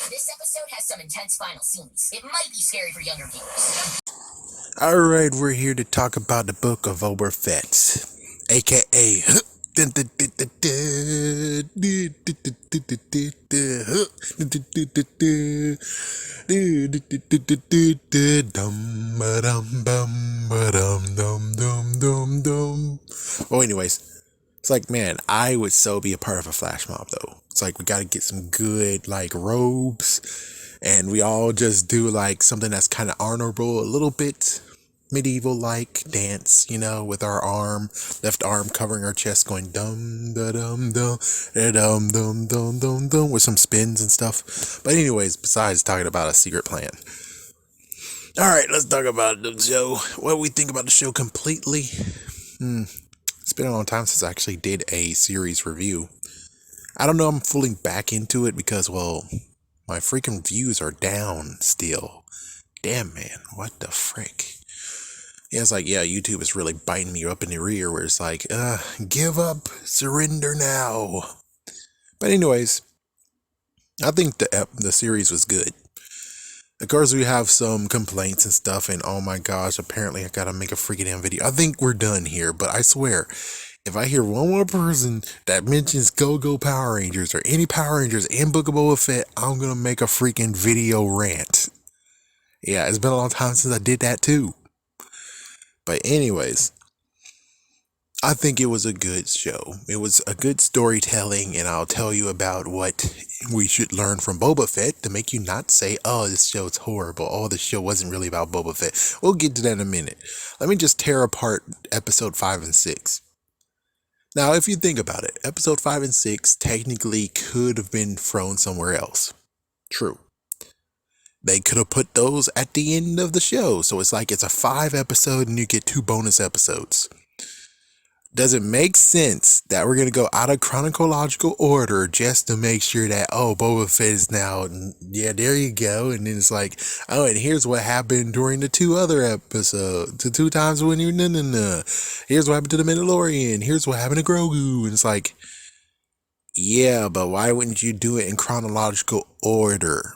This episode has some intense final scenes. It might be scary for younger viewers. Alright, we're here to talk about the Book of Boba Fett, aka Well, anyways, it's like, man, I would so be a part of a flash mob though. It's like we gotta get some good like robes, and we all just do like something that's kind of honorable, a little bit medieval like dance, with our left arm covering our chest, going dum da dum dum da dum dum dum dum dum with some spins and stuff. But anyways, besides talking about a secret plan. Alright, let's talk about the show. What we think about the show completely. It's been a long time since I actually did a series review. I don't know, I'm fully back into it because, well, my freaking views are down still. Damn, man, what the frick? Yeah, it's like, yeah, YouTube is really biting me up in the rear where it's like, give up, surrender now. But anyways, I think the series was good. Of course, we have some complaints and stuff, and oh my gosh, apparently I gotta make a freaking damn video. I think we're done here, but I swear, if I hear one more person that mentions Go Power Rangers or any Power Rangers in Book of Boba Fett, I'm gonna make a freaking video rant. Yeah, it's been a long time since I did that too. But anyways, I think it was a good show. It was a good storytelling, and I'll tell you about what we should learn from Boba Fett to make you not say, oh, this show's horrible. Oh, this show wasn't really about Boba Fett. We'll get to that in a minute. Let me just tear apart episode 5 and 6. Now, if you think about it, episode 5 and 6 technically could have been thrown somewhere else. True. They could have put those at the end of the show. So it's like it's a 5 episode and you get 2 bonus episodes. Does it make sense that we're going to go out of chronological order just to make sure that, oh, Boba Fett is now, yeah, there you go. And then it's like, oh, and here's what happened during the 2 other episodes. The 2 times when you, here's what happened to the Mandalorian. Here's what happened to Grogu. And it's like, yeah, but why wouldn't you do it in chronological order?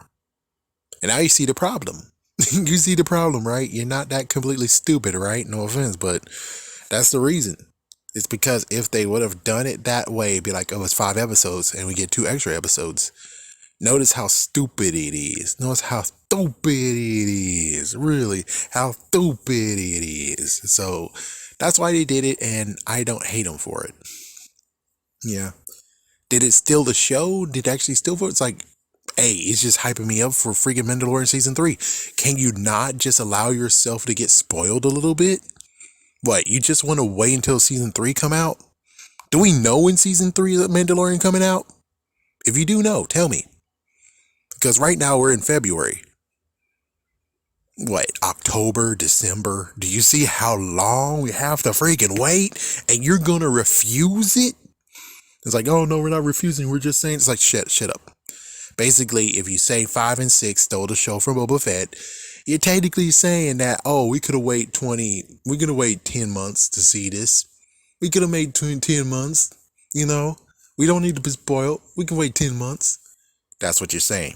And now you see the problem. You see the problem, right? You're not that completely stupid, right? No offense, but that's the reason. It's because if they would have done it that way, it'd be like, oh, it's 5 episodes and we get 2 extra episodes. Notice how stupid it is. Notice how stupid it is. Really, how stupid it is. So that's why they did it, and I don't hate them for it. Yeah. Did it steal the show? Did it actually steal for it? It's like, hey, it's just hyping me up for freaking Mandalorian season 3. Can you not just allow yourself to get spoiled a little bit? What, you just want to wait until season 3 come out? Do we know when season 3 of Mandalorian coming out? If you do know, tell me. Because right now we're in February. What, October, December? Do you see how long we have to freaking wait? And you're going to refuse it? It's like, oh no, we're not refusing. We're just saying, it's like, shut up. Basically, if you say 5 and 6 stole the show from Boba Fett, you're technically saying that, oh, we could have waited 10 months to see this. We could have made 10 months, We don't need to be spoiled. We can wait 10 months. That's what you're saying.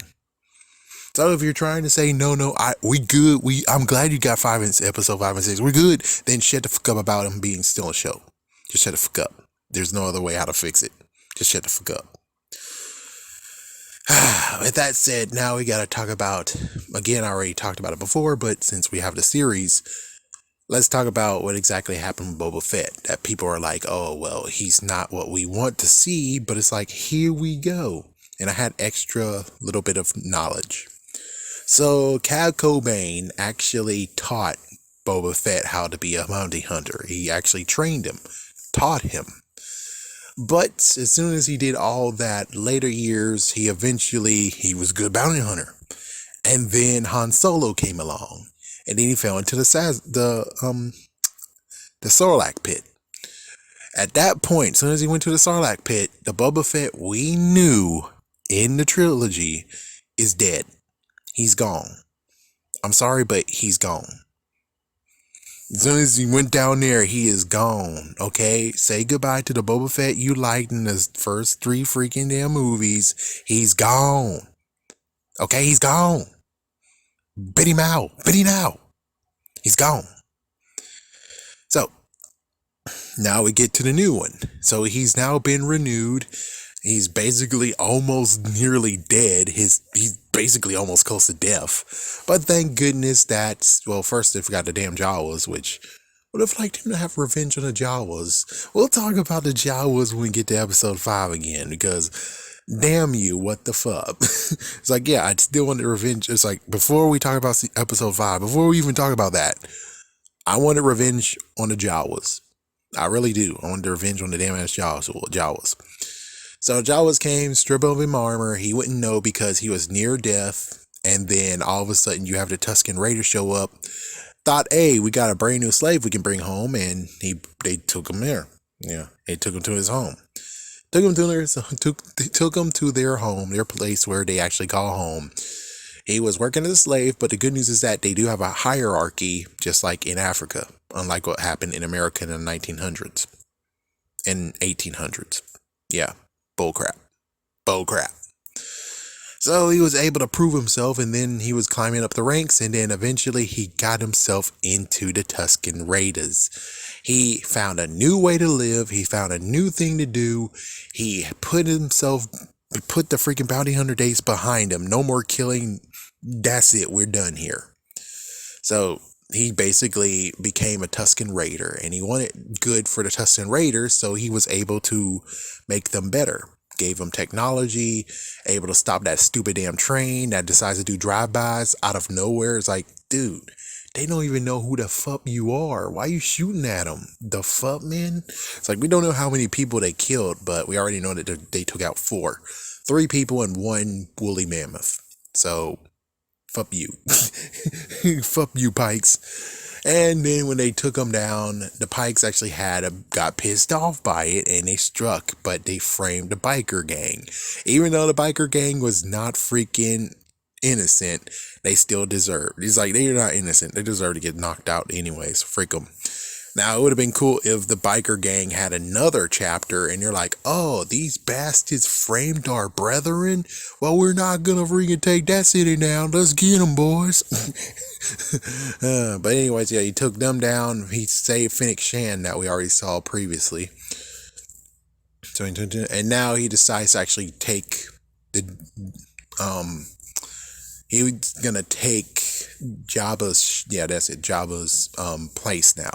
So if you're trying to say, no, we good. I'm glad you got episode 5 and 6. We're good. Then shut the fuck up about him being still a show. Just shut the fuck up. There's no other way how to fix it. Just shut the fuck up. With that said, now we gotta talk about, again, I already talked about it before, but since we have the series, let's talk about what exactly happened with Boba Fett. That people are like, oh, well, he's not what we want to see, but it's like, here we go. And I had extra little bit of knowledge. So Cal Cobain actually taught Boba Fett how to be a bounty hunter. He actually trained him, taught him. But as soon as he did all that, later years, he was a good bounty hunter. And then Han Solo came along, and then he fell into the Sarlacc pit. At that point, as soon as he went to the Sarlacc pit, the Boba Fett we knew in the trilogy is dead. He's gone. I'm sorry, but he's gone. As soon as he went down there, he is gone. Okay? Say goodbye to the Boba Fett you liked in the first 3 freaking damn movies. He's gone. Okay, he's gone. Bid him out. Bid him out. He's gone. So now we get to the new one. So he's now been renewed. He's basically almost nearly dead. He's basically almost close to death. But thank goodness that, well, first they forgot the damn Jawas, which would have liked him to have revenge on the Jawas. We'll talk about the Jawas when we get to episode 5 again, because damn you, what the fuck? It's like, yeah, I still wanted revenge. It's like, before we talk about episode 5, before we even talk about that, I wanted revenge on the Jawas. I really do. I wanted revenge on the damn ass Jawas. So Jawas came, strip of him armor. He wouldn't know because he was near death. And then all of a sudden you have the Tusken Raiders show up. Thought, hey, we got a brand new slave we can bring home. And they took him there. Yeah, they took him to his home. Took him to their home, their place where they actually call home. He was working as a slave, but the good news is that they do have a hierarchy, just like in Africa, unlike what happened in America in the 1900s and 1800s. Yeah, bullcrap. So he was able to prove himself, and then he was climbing up the ranks, and then eventually he got himself into the Tusken Raiders. He found a new way to live. He found a new thing to do. He put the freaking bounty hunter days behind him. No more killing. That's it. We're done here. So he basically became a Tusken Raider, and he wanted good for the Tusken Raiders, so he was able to make them better. Gave them technology, able to stop that stupid damn train that decides to do drive-bys out of nowhere. It's like, dude, they don't even know who the fuck you are. Why are you shooting at them? The fuck, man? It's like, we don't know how many people they killed, but we already know that they took out 3 people and 1 woolly mammoth. So, fuck you. Fuck you, Pikes. And then when they took them down, the Pikes actually got pissed off by it, and they struck, but they framed the biker gang. Even though the biker gang was not freaking innocent, they still deserved. It's like, they're not innocent. They deserve to get knocked out anyways. Freak them. Now, it would have been cool if the biker gang had another chapter and you're like, oh, these bastards framed our brethren? Well, we're not going to freaking take that city down. Let's get them, boys. But anyways, yeah, he took them down. He saved Fennec Shan that we already saw previously. So, and now he decides to actually take he was gonna take Jabba's place now.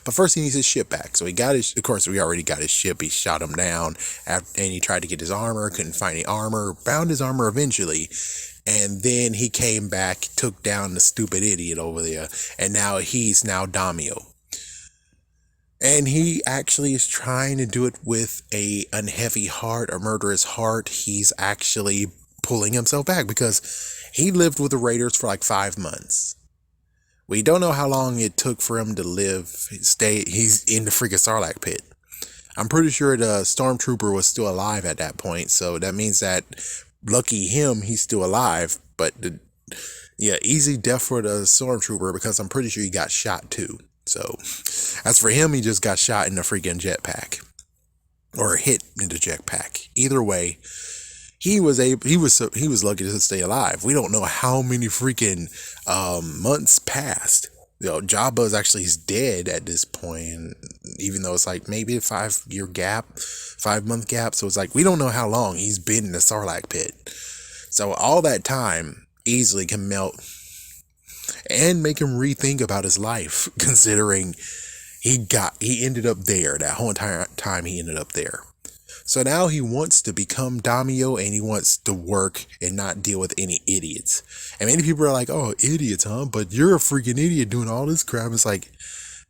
But first he needs his ship back. So he got of course we already got his ship. He shot him down, and he tried to get his armor, couldn't find any armor, found his armor eventually. And then he came back, took down the stupid idiot over there, and now he's Daimyo. And he actually is trying to do it with a unheavy heart, a murderous heart. He's actually pulling himself back because he lived with the Raiders for like 5 months. We don't know how long it took for him to he's in the freaking Sarlacc pit. I'm pretty sure the stormtrooper was still alive at that point, so that means that, lucky him, he's still alive. But easy death for the stormtrooper, because I'm pretty sure he got shot too. So as for him, he just got shot in the freaking jetpack, or hit in the jetpack. Either way, he was lucky to stay alive. We don't know how many freaking months passed. Jabba's actually is dead at this point, and even though it's like maybe a 5-month gap. So it's like, we don't know how long he's been in the Sarlacc pit. So all that time easily can melt and make him rethink about his life, considering he ended up there. That whole entire time he ended up there. So now he wants to become Daimyo, and he wants to work and not deal with any idiots. And many people are like, oh, idiots, huh? But you're a freaking idiot doing all this crap. It's like,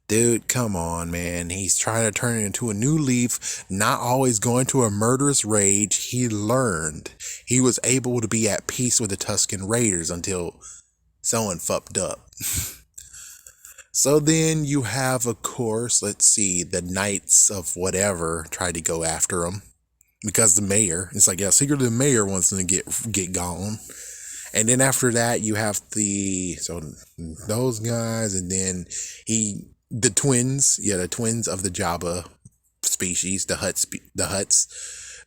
dude, come on, man. He's trying to turn it into a new leaf, not always going to a murderous rage. He learned. He was able to be at peace with the Tusken Raiders until someone fucked up. So then you have, of course, let's see, the Knights of whatever tried to go after him. Because the mayor, it's like, secretly the mayor wants them to get gone. And then after that, you have those guys, and then the twins of the Jabba species, the Hutts.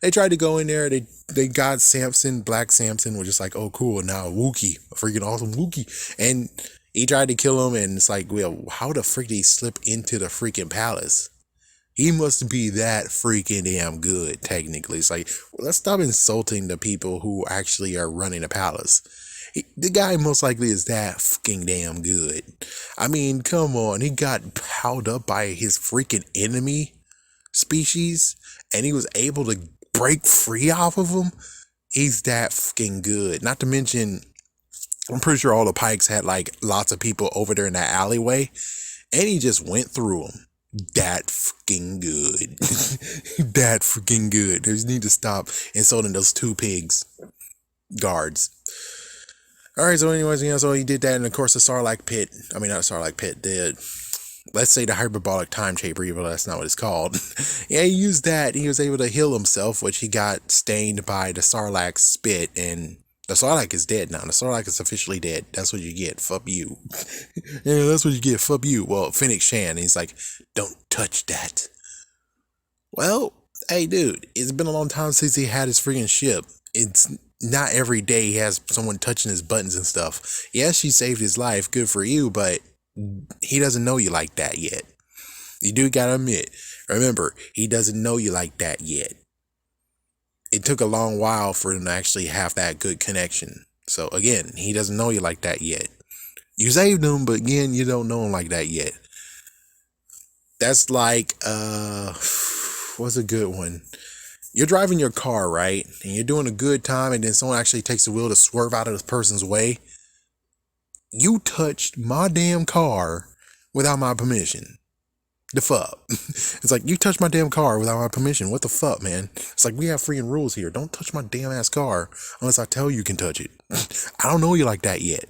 They tried to go in there. They got Samson, Black Samson, was just like, oh cool, now Wookiee, a freaking awesome Wookiee, and he tried to kill him, and it's like, well, how the freak did he slip into the freaking palace? He must be that freaking damn good, technically. It's like, well, let's stop insulting the people who actually are running the palace. The guy most likely is that fucking damn good. I mean, come on. He got piled up by his freaking enemy species, and he was able to break free off of them. He's that fucking good. Not to mention, I'm pretty sure all the Pikes had like lots of people over there in that alleyway, and he just went through them. That fucking good. That freaking good. There's need to stop insulting those two pigs guards. Alright, so anyways, so he did that, and of course the Sarlacc pit, I mean not Sarlacc pit, let's say the hyperbolic time chamber, even though that's not what it's called. Yeah, he used that. He was able to heal himself, which he got stained by the Sarlacc spit, and the Sarlacc is dead now. The Sarlacc is officially dead. That's what you get. Fuck you. Yeah, that's what you get. Fuck you. Well, Fennec Shan, he's like, don't touch that. Well, hey, dude, it's been a long time since he had his freaking ship. It's not every day he has someone touching his buttons and stuff. Yes, she saved his life. Good for you, but he doesn't know you like that yet. You do gotta admit. Remember, he doesn't know you like that yet. It took a long while for him to actually have that good connection. So again, he doesn't know you like that yet. You saved him, but again, you don't know him like that yet. That's like, what's a good one? You're driving your car, right? And you're doing a good time, and then someone actually takes the wheel to swerve out of this person's way. You touched my damn car without my permission. The fuck? It's like, you touched my damn car without my permission. What the fuck, man? It's like, we have freaking rules here. Don't touch my damn ass car unless I tell you can touch it. I don't know you like that yet.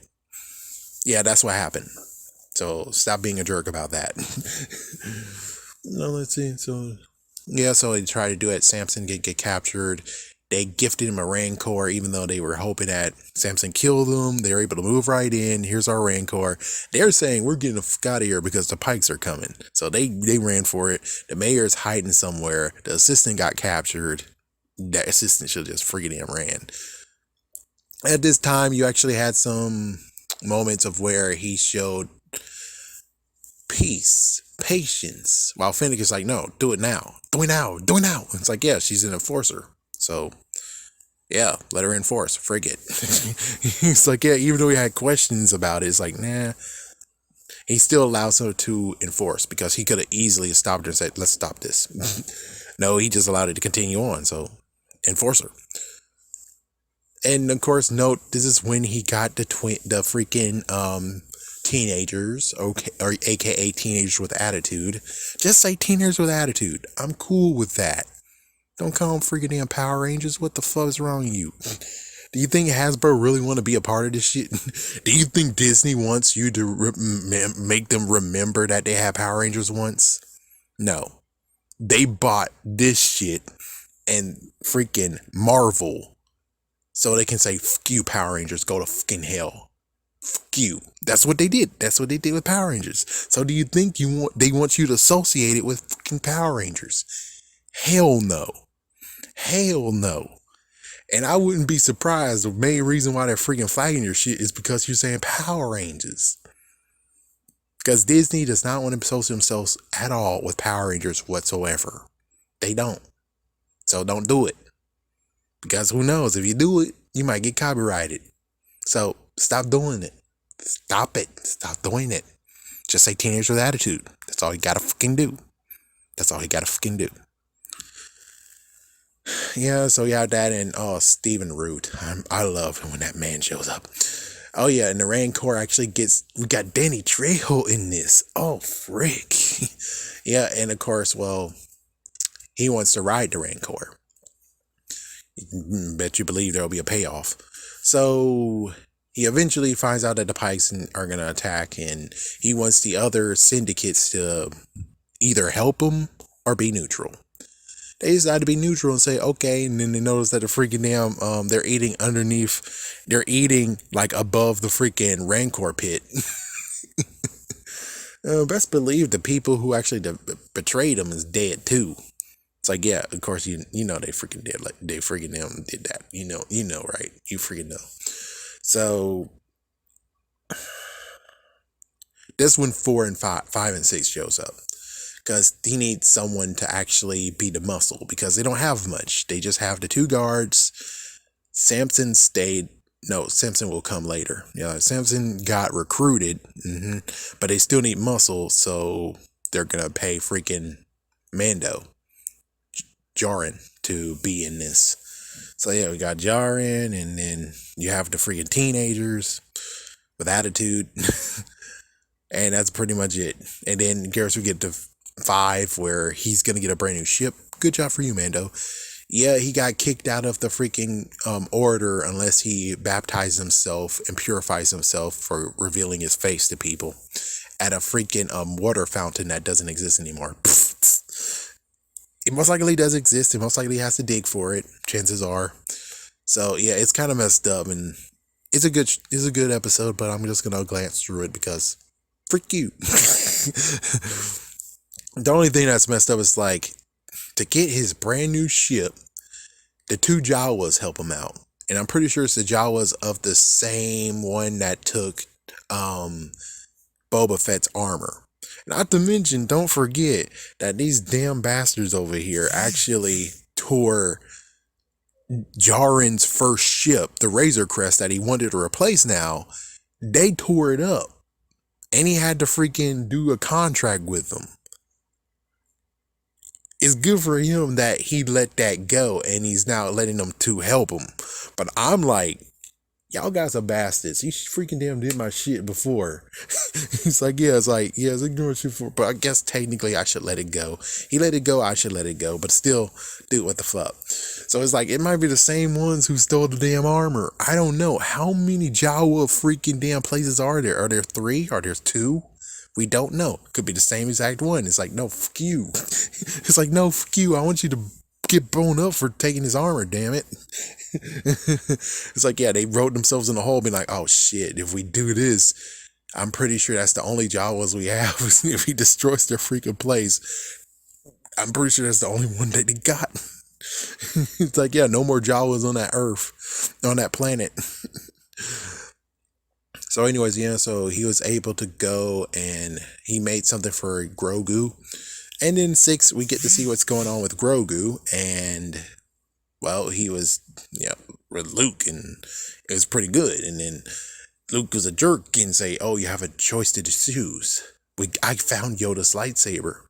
Yeah, that's what happened. So stop being a jerk about that. No, let's see. So they tried to do it. Samson get captured. They gifted him a Rancor, even though they were hoping that Samson killed them. They were able to move right in. Here's our Rancor. They're saying, we're getting the fuck out of here because the Pikes are coming. So they ran for it. The mayor's hiding somewhere. The assistant got captured. That assistant should have just freaking damn ran. At this time, you actually had some moments of where he showed peace, patience, while Fennec is like, no, do it now. Do it now. Do it now. It's like, yeah, she's an enforcer. So, yeah, let her enforce. Frig it. He's like, yeah, even though he had questions about it, it's like, nah. He still allows her to enforce because he could have easily stopped her and said, let's stop this. No, he just allowed it to continue on. So, enforcer. And of course, note, this is when he got the freaking teenagers, okay, or aka teenagers with attitude. Just say teenagers with attitude. I'm cool with that. Don't call them freaking damn Power Rangers. What the fuck is wrong with you? Do you think Hasbro really want to be a part of this shit? Do you think Disney wants you to make them remember that they had Power Rangers once? No. They bought this shit and freaking Marvel so they can say, fuck you, Power Rangers, go to fucking hell. Fuck you. That's what they did. That's what they did with Power Rangers. So do you think they want you to associate it with fucking Power Rangers? Hell no. Hell no. And I wouldn't be surprised. The main reason why they're freaking flagging your shit is because you're saying Power Rangers. Because Disney does not want to associate themselves at all with Power Rangers whatsoever. They don't. So don't do it. Because who knows, if you do it, you might get copyrighted. So stop doing it. Stop it. Stop doing it. Just say teenagers with attitude. That's all you gotta fucking do. That's all you gotta fucking do. Yeah, so yeah, that and Stephen Root. I love him when that man shows up. Oh yeah, and the Rancor actually we got Danny Trejo in this. Oh frick. Yeah, and of course, well, he wants to ride the Rancor. Bet you believe there'll be a payoff. So he eventually finds out that the Pikes are gonna attack, and he wants the other syndicates to either help him or be neutral. They decide to be neutral and say, okay, and then they notice that the freaking damn, they're eating like above the freaking Rancor pit. Best believe the people who actually betrayed them is dead too. It's like, yeah, of course you know they freaking did, like they freaking them did that. You know, right? You freaking know. So that's when 5 and 6 shows up. Because he needs someone to actually be the muscle, because they don't have much. They just have the 2 guards. Samson stayed. No, Samson will come later. Yeah, Samson got recruited, but they still need muscle, so they're gonna pay freaking Mando, Jaren, to be in this. So yeah, we got Jaren, and then you have the freaking teenagers with attitude, and that's pretty much it. And then Garrus, we get to 5, where he's gonna get a brand new ship. Good job for you, Mando. Yeah, he got kicked out of the freaking order unless he baptizes himself and purifies himself for revealing his face to people at a freaking water fountain that doesn't exist anymore. It most likely does exist. It most likely has to dig for it. Chances are. So yeah, it's kind of messed up, and it's a good episode. But I'm just gonna glance through it because freak you. The only thing that's messed up is like, to get his brand new ship, the 2 Jawas help him out. And I'm pretty sure it's the Jawas of the same one that took Boba Fett's armor. Not to mention, don't forget that these damn bastards over here actually tore Jaren's first ship, the Razor Crest that he wanted to replace now. They tore it up. And he had to freaking do a contract with them. It's good for him that he let that go, and he's now letting them 2 help him. But I'm like, y'all guys are bastards. He freaking damn did my shit before. He's like, yeah, it's like doing shit before. But I guess technically I should let it go. He let it go, I should let it go. But still, dude, what the fuck? So it's like, it might be the same ones who stole the damn armor. I don't know. How many Jawa freaking damn places are there? Are there 3? Are there 2? We don't know. Could be the same exact one. It's like, no, fuck you. It's like, no, fuck you. I want you to get blown up for taking his armor, damn it. It's like, yeah, they wrote themselves in the hole, being like, oh shit, if we do this, I'm pretty sure that's the only Jawas we have. If he destroys their freaking place, I'm pretty sure that's the only one that they got. It's like, yeah, no more Jawas on that earth, on that planet. So anyways, yeah, so he was able to go and he made something for Grogu. And in 6, we get to see what's going on with Grogu. And, well, he was, with Luke, and it was pretty good. And then Luke was a jerk and say, oh, you have a choice to choose. I found Yoda's lightsaber.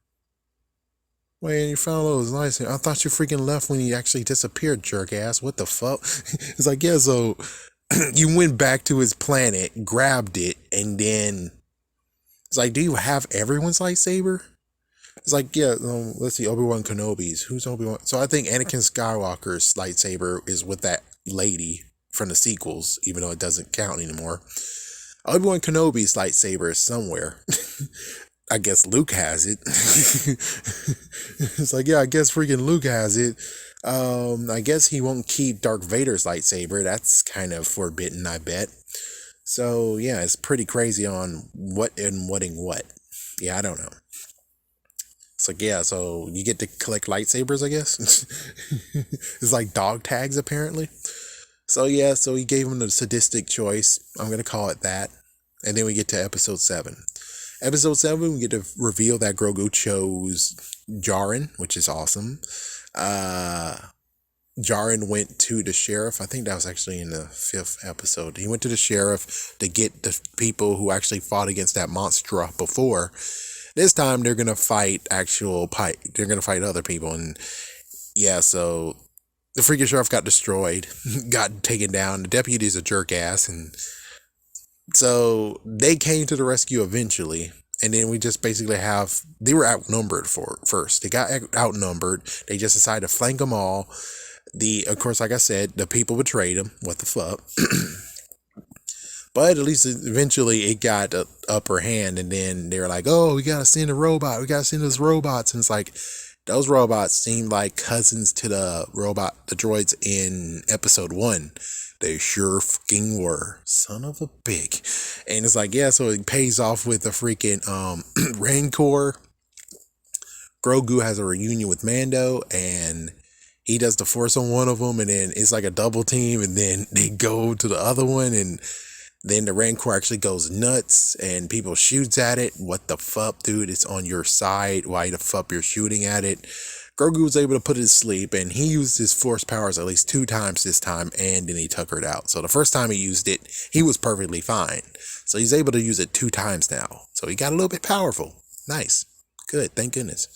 Wait, you found Yoda's lightsaber? I thought you freaking left when he actually disappeared, jerk ass. What the fuck? It's like, yeah, so you went back to his planet, grabbed it, and then it's like, do you have everyone's lightsaber? It's like, yeah, let's see, Obi-Wan Kenobi's. Who's Obi-Wan? So I think Anakin Skywalker's lightsaber is with that lady from the sequels, even though it doesn't count anymore. Obi-Wan Kenobi's lightsaber is somewhere. I guess Luke has it. It's like, yeah, I guess freaking Luke has it. I guess he won't keep Darth Vader's lightsaber. That's kind of forbidden, I bet. So yeah, it's pretty crazy on what. Yeah, I don't know. It's like, yeah, so you get to collect lightsabers, I guess. It's like dog tags, apparently. So yeah, so he gave him the sadistic choice. I'm gonna call it that. And then we get to episode 7. Episode 7, we get to reveal that Grogu chose Jaren, which is awesome. Jaren went to the sheriff. I think that was actually in the 5th episode. He went to the sheriff to get the people who actually fought against that monster before. This time they're gonna fight they're gonna fight other people, and yeah, so the freaking sheriff got destroyed, got taken down. The deputy's a jerk ass, and so they came to the rescue eventually. And then we just basically they were outnumbered first. They got outnumbered. They just decided to flank them all. Of course, like I said, the people betrayed them. What the fuck? But at least eventually it got the upper hand. And then they were like, oh, we got to send a robot. We got to send those robots. And it's like, those robots seemed like cousins to the droids in episode 1. They sure fucking were. Son of a pig. And it's like, yeah, so it pays off with the freaking Rancor Grogu has a reunion with Mando, and he does the force on one of them, and then it's like a double team, and then they go to the other one, and then the Rancor actually goes nuts, and people shoots at it. What the fuck, dude? It's on your side. Why the fuck you're shooting at it? Grogu was able to put it to sleep, and he used his force powers at least 2 times this time, and then he tuckered out. So the first time he used it, he was perfectly fine. So he's able to use it 2 times now. So he got a little bit powerful. Nice. Good. Thank goodness.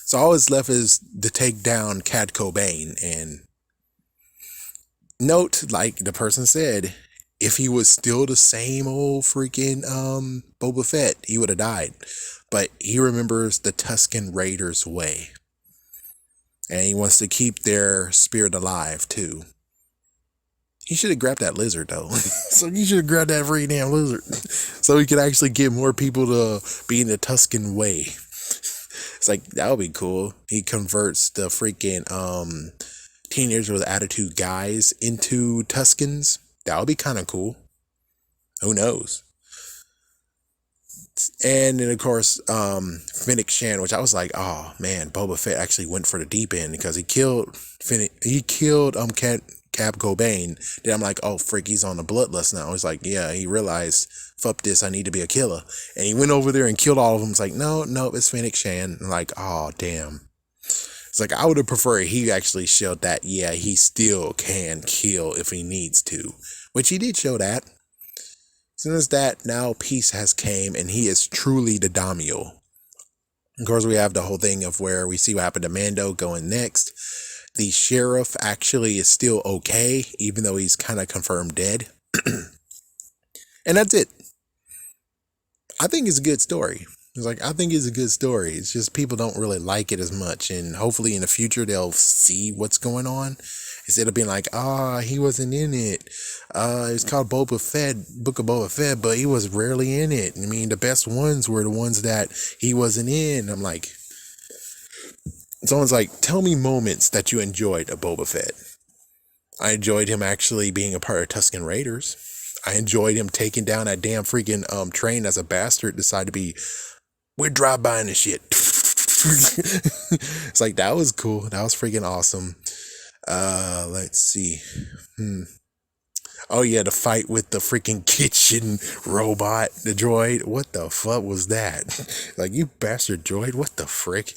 So all that's left is to take down Cat Cobain, and note, like the person said, if he was still the same old freaking Boba Fett, he would have died. But he remembers the Tusken Raiders way, and he wants to keep their spirit alive too. He should have grabbed that lizard though. So he should have grabbed that freaking damn lizard, so he could actually get more people to be in the Tusken way. It's like, that would be cool. He converts the freaking teenagers with attitude guys into Tuskens. That would be kind of cool. Who knows? And then of course, Fennec Shan, which I was like, oh man, Boba Fett actually went for the deep end because he killed Cap Cobain. Then I'm like, oh frick, he's on the bloodlust now. He's like, yeah, he realized, fuck this, I need to be a killer. And he went over there and killed all of them. It's like, no, it's Fennec Shan. I'm like, oh damn. It's like, I would have preferred he actually showed that, yeah, he still can kill if he needs to. Which he did show that. As soon as that, now peace has came, and he is truly the Daimyo. Of course, we have the whole thing of where we see what happened to Mando going next. The sheriff actually is still okay, even though he's kind of confirmed dead. And that's it. I think it's a good story. It's like, I think it's a good story. It's just people don't really like it as much. And hopefully in the future, they'll see what's going on. Instead of being like, he wasn't in it. It's called Boba Fett, Book of Boba Fett, but he was rarely in it. I mean, the best ones were the ones that he wasn't in. I'm like, someone's like, tell me moments that you enjoyed of Boba Fett. I enjoyed him actually being a part of Tusken Raiders. I enjoyed him taking down that damn freaking train as a bastard, decided to be, we're drive-bying this shit. It's like, that was cool. That was freaking awesome. Let's see. Oh yeah, the fight with the freaking kitchen robot, the droid. What the fuck was that? Like, you bastard droid, what the frick?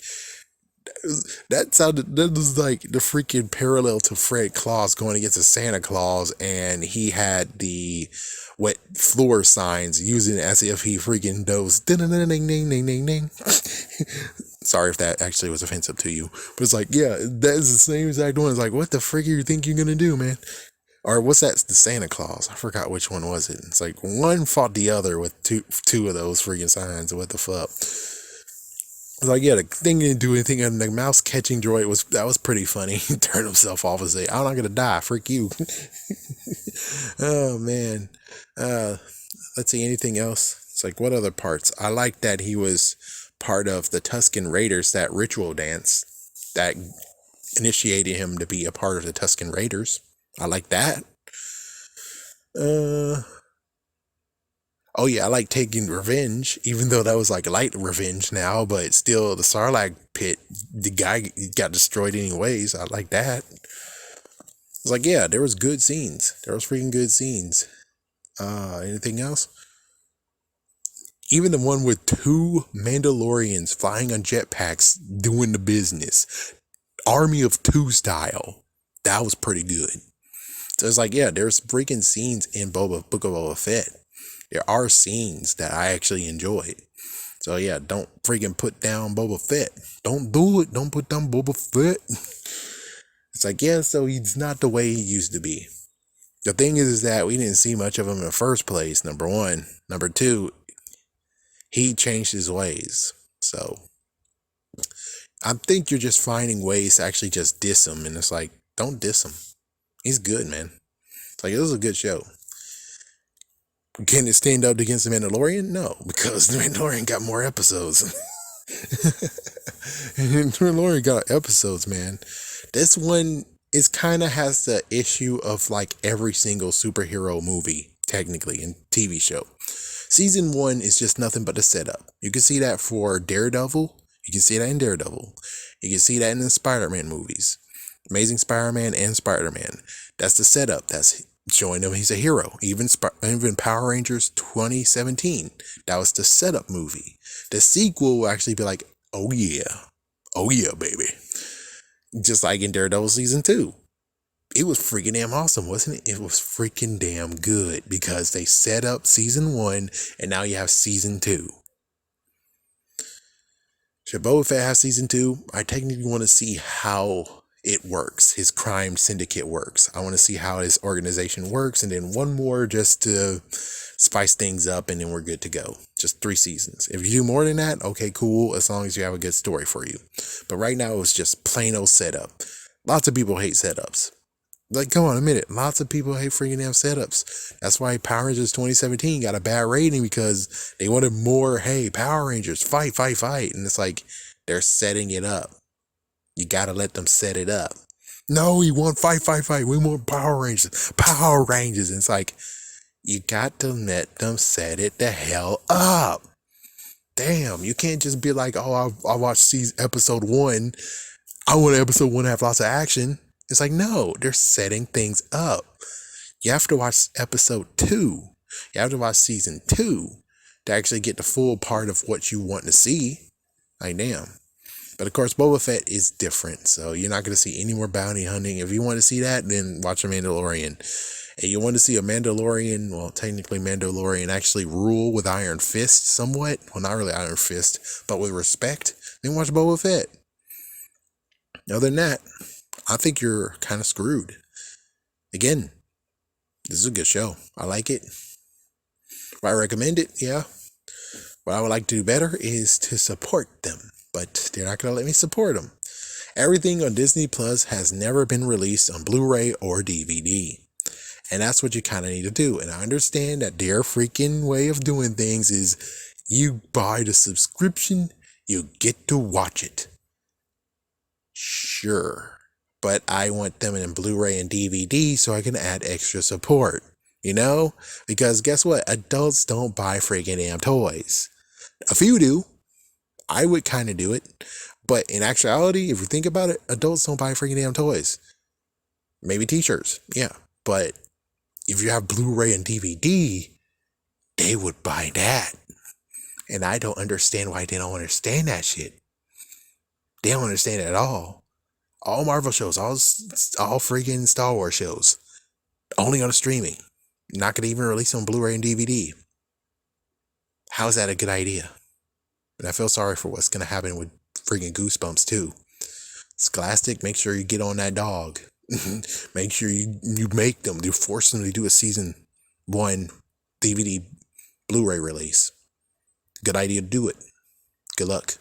That was like the freaking parallel to Fred Claus going against a Santa Claus, and he had the wet floor signs using it as if he freaking knows. Ding ding ding ding ding ding ding. Sorry if that actually was offensive to you, but it's like, yeah, that is the same exact one. It's like, what the frick do you think you're gonna do, man? Or what's that? The Santa Claus. I forgot which one was it. It's like one fought the other with two of those freaking signs. What the fuck? It's like, yeah, the thing didn't do anything, and the mouse catching droid was pretty funny. He turned himself off and say, I'm not gonna die, freak you. Oh man. Let's see, anything else? It's like, what other parts? I like that he was part of the Tusken Raiders, that ritual dance that initiated him to be a part of the Tusken Raiders. I like that. Oh yeah, I like taking revenge, even though that was like light revenge now, but still the Sarlacc pit, the guy got destroyed anyways. I like that. It's like, yeah, there was good scenes. There was freaking good scenes. Anything else? Even the one with 2 Mandalorians flying on jetpacks doing the business. Army of 2 style. That was pretty good. So it's like, yeah, there's freaking scenes in Book of Boba Fett. There are scenes that I actually enjoyed. So yeah, don't freaking put down Boba Fett. Don't do it. Don't put down Boba Fett. It's like, yeah, so he's not the way he used to be. The thing is that we didn't see much of him in the first place, number one. Number two, he changed his ways. So I think you're just finding ways to actually just diss him. And it's like, don't diss him. He's good, man. It's like, it was a good show. Can it stand up against the Mandalorian? No, because the Mandalorian got more episodes. And the Mandalorian got episodes, man. This one is kind of has the issue of like every single superhero movie, technically, and TV show. Season 1 is just nothing but a setup. You can see that for Daredevil. You can see that in Daredevil. You can see that in the Spider-Man movies. Amazing Spider-Man and Spider-Man. That's the setup. That's showing him he's a hero. Even Power Rangers 2017. That was the setup movie. The sequel will actually be like, oh yeah. Oh yeah, baby. Just like in Daredevil Season 2. It was freaking damn awesome, wasn't it? It was freaking damn good because they set up Season 1 and now you have Season 2. Should Boba Fett have Season 2? I technically want to see how it works, his crime syndicate works. I want to see how his organization works, and then one more just to spice things up, and then we're good to go. Just 3 seasons. If you do more than that, okay, cool, as long as you have a good story for you. But right now, it's just plain old setup. Lots of people hate setups. Like, come on, a minute. Lots of people hate freaking damn setups. That's why Power Rangers 2017 got a bad rating, because they wanted more, hey, Power Rangers, fight, fight, fight. And it's like, they're setting it up. You gotta let them set it up. No, we want fight, fight, fight. We want Power Rangers. Power Rangers. And it's like, you got to let them set it the hell up. Damn, you can't just be like, oh, I watched episode 1. I want episode 1 to have lots of action. It's like, no, they're setting things up. You have to watch episode 2. You have to watch season 2 to actually get the full part of what you want to see. Like, damn. But of course, Boba Fett is different. So you're not going to see any more bounty hunting. If you want to see that, then watch a Mandalorian. And you want to see a Mandalorian, well, technically Mandalorian actually rule with Iron Fist somewhat. Well, not really Iron Fist, but with respect. Then watch Boba Fett. Other than that, I think you're kind of screwed. Again, this is a good show. I like it. Would I recommend it? Yeah. What I would like to do better is to support them, but they're not going to let me support them. Everything on Disney Plus has never been released on Blu-ray or DVD. And that's what you kind of need to do. And I understand that their freaking way of doing things is you buy the subscription, you get to watch it. Sure. But I want them in Blu-ray and DVD so I can add extra support, you know? Because guess what? Adults don't buy freaking damn toys. A few do. I would kind of do it. But in actuality, if you think about it, adults don't buy freaking damn toys. Maybe t-shirts, yeah. But if you have Blu-ray and DVD, they would buy that. And I don't understand why they don't understand that shit. They don't understand it at all. All Marvel shows, all freaking Star Wars shows, only on streaming. Not going to even release on Blu-ray and DVD. How is that a good idea? And I feel sorry for what's going to happen with freaking Goosebumps too. Scholastic, make sure you get on that dog. Make sure you make them. You force them to do a season 1 DVD Blu-ray release. Good idea to do it. Good luck.